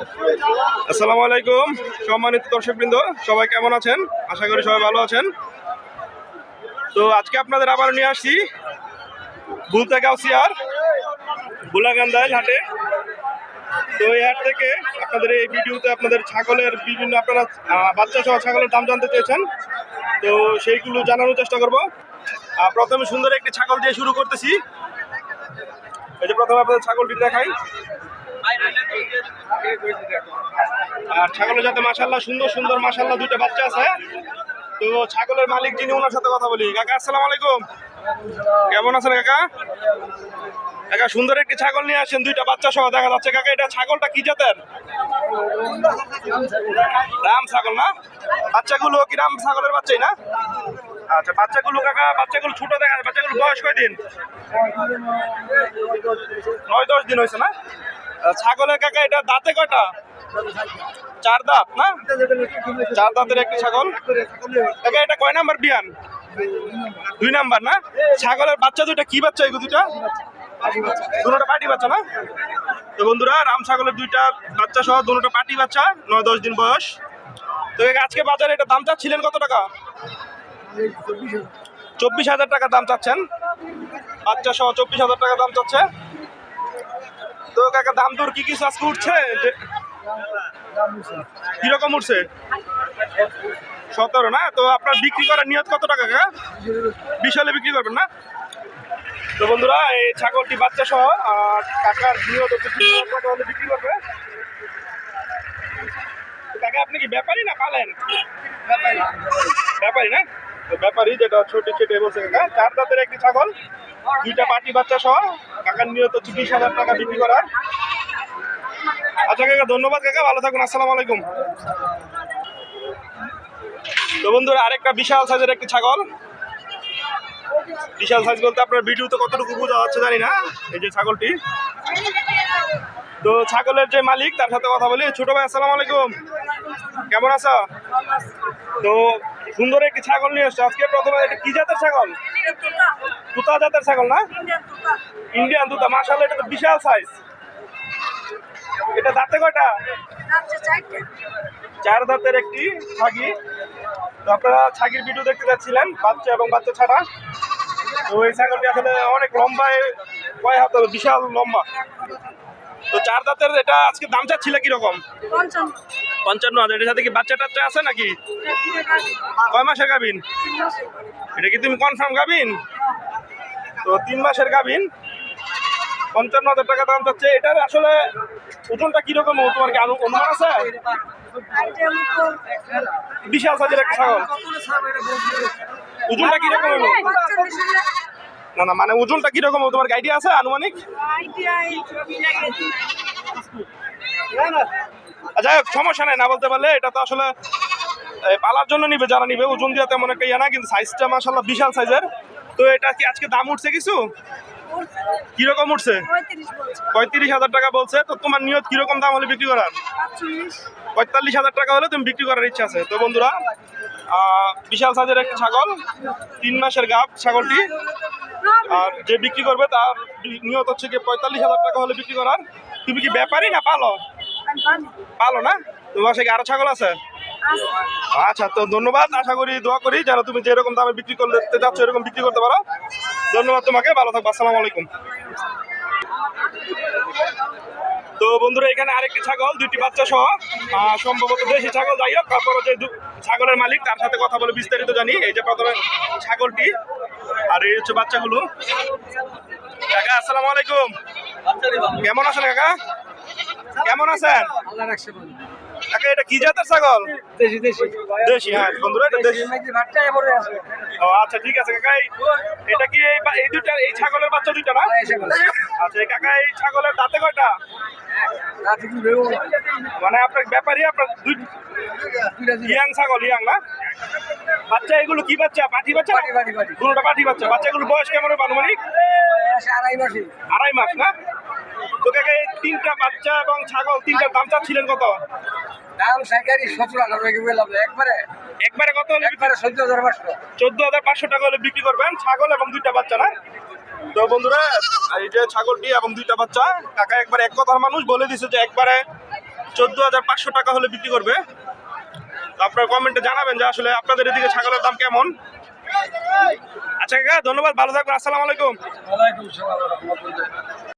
আসসালামু আলাইকুম সম্মানিত দর্শকবৃন্দ, সবাই কেমন আছেন? আশা করি সবাই ভালো আছেন। তো আজকে আপনাদের আবার নিয়ে আসছি বুলতাগাউসিয়ার বুলাগান্দাইল হাটে। তো এই হাট থেকে আপনাদের এই ভিডিওতে আপনাদের ছাগলের বিভিন্ন আপনারা বাচ্চা সহ ছাগলের দাম জানতে চেয়েছেন, তো সেইগুলো জানানোর চেষ্টা করব। প্রথমে সুন্দর একটি ছাগল দিয়ে শুরু করতেছি। এই যে প্রথমে আপনাদের ছাগলটি দেখাই। আর ছাগলের যাতে মাশাআল্লাহ সুন্দর সুন্দর মাশাআল্লাহ দুইটা বাচ্চা আছে। তো ছাগলের মালিক যিনি, ওনার সাথে কথা বলি। কাকা আসসালামু আলাইকুম, কেমন আছেন কাকা? কাকা সুন্দর একটি ছাগল নিয়ে আসেন, দুইটা বাচ্চা সহ দেখা যাচ্ছে। কাকা এটা ছাগলটা কি জাতের? রাম ছাগল না? বাচ্চাগুলো কি রাম ছাগলের বাচ্চাই না? আচ্ছা, বাচ্চাগুলো কাকা বাচ্চাগুলো ছোট দেখা যায়। বাচ্চাগুলো বয়স কয়দিন? 9-10 দিন হয়েছে না? ছাগলের কাকা এটা দাঁতে কয়টা? 4 দাঁত না? 4 দাঁতের একটি ছাগল। কাকা এটা কয় নাম্বার বিয়ান? 2 নাম্বার না? ছাগলের বাচ্চা দুইটা কি বাচ্চা? এগুলো দুইটা দুটোটা পাটি বাচ্চা না? তো বন্ধুরা, রাম ছাগলের দুইটা বাচ্চা সহ দুটোটা পাটি বাচ্চা, 9-10 দিন বয়স। তো আজকে বাজারে এটা দাম চাচ্ছিলেন কত টাকা? 24,000 টাকা দাম চাচ্ছেন। বাচ্চা সহ 24,000 টাকা দাম চাচ্ছে। তো কাকা দাম দর কি কিছু আজকে উঠছে? কিরকম উঠছে? 17 না? তো আপনার বিক্রি করার নিয়ত কত টাকা কাকা? 20 হলে বিক্রি করবেন না? তো বন্ধুরা, এই ছাগলটি বাচ্চা সহ কাকার নিয়ত হচ্ছে 20,000 টাকা হলে বিক্রি করবে। কাকা আপনি কি ব্যাপারী না পালেন? ব্যাপারী না? তো ব্যাপারী, যেটা ছোট ছোট বলছে কাকা। 4 দাঁতের একটি ছাগল, দুইটা পাটি বাচ্চা সহ কাকার নিয়ত হচ্ছে 20,000 টাকা বিক্রি করার। আচ্ছা কাকা, ধন্যবাদ কাকা, ভালো থাকুন। আসসালামু আলাইকুম। তো বন্ধুরা, আরেকটা বিশাল সাইজের একটি ছাগল। বিশাল সাইজ বলতে আপনার ভিডিওতে কতটুকু বোঝা যাচ্ছে জানি না। এই যে ছাগলটি। তো ছাগলের যে মালিক, তার সাথে কথা বলি। ছোট ভাই আসসালামু আলাইকুম, কেমন আছো? তো সুন্দর একটি ছাগল নিয়ে এসছো আজকে। প্রথমে এটা কি জাতের ছাগল? তুতা জাতের ছাগল না? ইন্ডিয়ান তুতা। মাশাআল্লাহ, এটা তো বিশাল সাইজ। এটা দাঁতে কয়টা? 4 দাঁতের একটি ছাগি। তো আপনারা ছাগির ভিডিও দেখতে যাচ্ছিলেন, বাচ্চা এবং বাচ্চা ছাড়া। তো এই ছাগলটি আসলে অনেক লম্বায়, কয় হাত হবে, বিশাল লম্বা। তো 4 দাঁতের এটা আজকে দাম চাচ্ছিল কিরকম? 55,000। এটার সাথে কি বাচ্চা টাচ্চা আছে নাকি? কয় মাসের গাভিন? এটা কি তুমি কনফার্ম গাভিন? তো 3 মাসের গাভিন, 55,000 টাকা দাম চাচ্ছে। এটার আসলে ওজনটা কিরকম তোমার কি অনুমান আছে? বিশাল সাইজের একটা ছাগল। ওজনটা কিরকম? না না, মানে ওজনটা কিরকম তোমার আইডিয়া আছে আনুমানিক? আচ্ছা, সমস্যা নাই, না বলতে পারলে। এটা তো আসলে পালার জন্য নিবে, যারা নিবে। ওজন দিয়ে তেমন একটা ইয়া না, কিন্তু সাইজটা মাশাআল্লাহ বিশাল সাইজের। তো এটা কি আজকে দাম উঠছে কিছু? কিরকম উঠছে? 35,000 টাকা বলছে। তো তোমার নিয়ত কিরকম দাম হলে বিক্রি করার? 45,000 টাকা হলে তুমি বিক্রি করার ইচ্ছা আছে। তো বন্ধুরা, বিশাল সাইজের একটা ছাগল, 3 মাসের গাভ ছাগলটি। আর যে বিক্রি করবে তার নিয়ত হচ্ছে কি 45,000 টাকা হলে বিক্রি করার। তুমি কি ব্যাপারী না পালো? পালো না? তোমার বাসায় কি আরো ছাগল আছে? আচ্ছা, তো ধন্যবাদ। আশা করি, দোয়া করি যেন তুমি যেরকম দামে বিক্রি করতে যাচ্ছ এরকম বিক্রি করতে পারো। ধন্যবাদ তোমাকে, ভালো থাকবো। আসসালামু আলাইকুম। তো বন্ধুরা, এখানে আরেকটি ছাগল, দুইটি বাচ্চা সহ, সম্ভবত দেশি ছাগল। যাই হোক, তারপরে যে ছাগলের মালিক, তার সাথে কথা বলে বিস্তারিত জানি। এই যে প্রথমে ছাগলটি, আর এই হচ্ছে বাচ্চাগুলো। কাকা আসসালামু আলাইকুম, কেমন আছেন কাকা? কেমন আছেন কাকা? এটা কি জাতের ছাগল? দেশি। হ্যাঁ বন্ধুরা, এটা দেশি। ও আচ্ছা, ঠিক আছে কাকা। এটা কি এই দুইটা, এই ছাগলের বাচ্চা দুইটা না? আচ্ছা কাকা, এই ছাগলের দাঁতে কয়টা? মানে আপনার ব্যাপারী, আপনার ইয়াং ছাগল, ইয়াং না? বাচ্চা এগুলো কি বাচ্চা? পাটি বাচ্চা? দুটোটা পাটি বাচ্চা। বাচ্চাগুলোর বয়স কেমন হবে আনুমানিক? 2.5 মাস না? তো কাকা, এই 3টা বাচ্চা এবং ছাগল, 3টার দাম চাচ্ছিলেন কত? দাম সাইকারি 17,000 একবারে কত হলে? 14,500 টাকা হলে বিক্রি করবেন, ছাগল এবং 2টা বাচ্চা না? তো বন্ধুরা, এই যে ছাগলটি এবং 2টা বাচ্চা, কাকা একবারে এক কথার মানুষ বলে দিছে যে একবারে 14,500 টাকা হলে বিক্রি করবে। তো আপনারা কমেন্টে জানাবেন যে আসলে আপনাদের এদিকে ছাগলের দাম কেমন। আচ্ছা কাকা, ধন্যবাদ, ভালো থাকবেন, আসসালামু আলাইকুম। ওয়ালাইকুম সালাম।